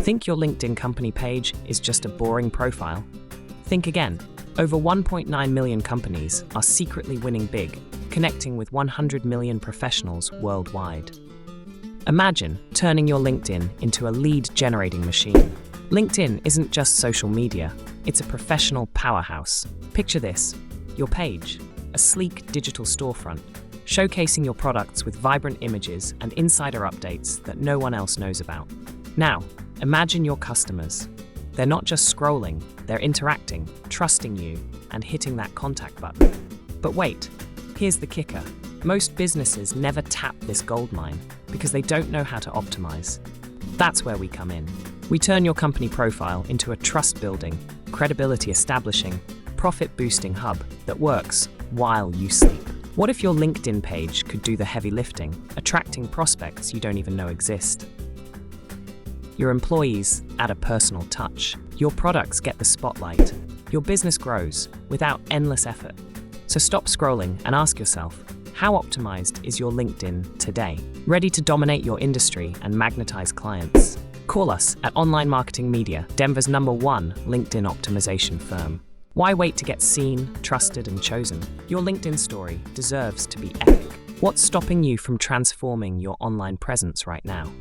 Think your LinkedIn company page is just a boring profile? Think again. Over 1.9 million companies are secretly winning big, connecting with 100 million professionals worldwide. Imagine turning your LinkedIn into a lead-generating machine. LinkedIn isn't just social media, it's a professional powerhouse. Picture this: your page, a sleek digital storefront, showcasing your products with vibrant images and insider updates that no one else knows about. Now, imagine your customers. They're not just scrolling, they're interacting, trusting you, and hitting that contact button. But wait, here's the kicker. Most businesses never tap this goldmine because they don't know how to optimize. That's where we come in. We turn your company profile into a trust-building, credibility-establishing, profit-boosting hub that works while you sleep. What if your LinkedIn page could do the heavy lifting, attracting prospects you don't even know exist? Your employees add a personal touch. Your products get the spotlight. Your business grows without endless effort. So stop scrolling and ask yourself, how optimized is your LinkedIn today? Ready to dominate your industry and magnetize clients? Call us at Online Marketing Media, Denver's #1 LinkedIn optimization firm. Why wait to get seen, trusted, and chosen? Your LinkedIn story deserves to be epic. What's stopping you from transforming your online presence right now?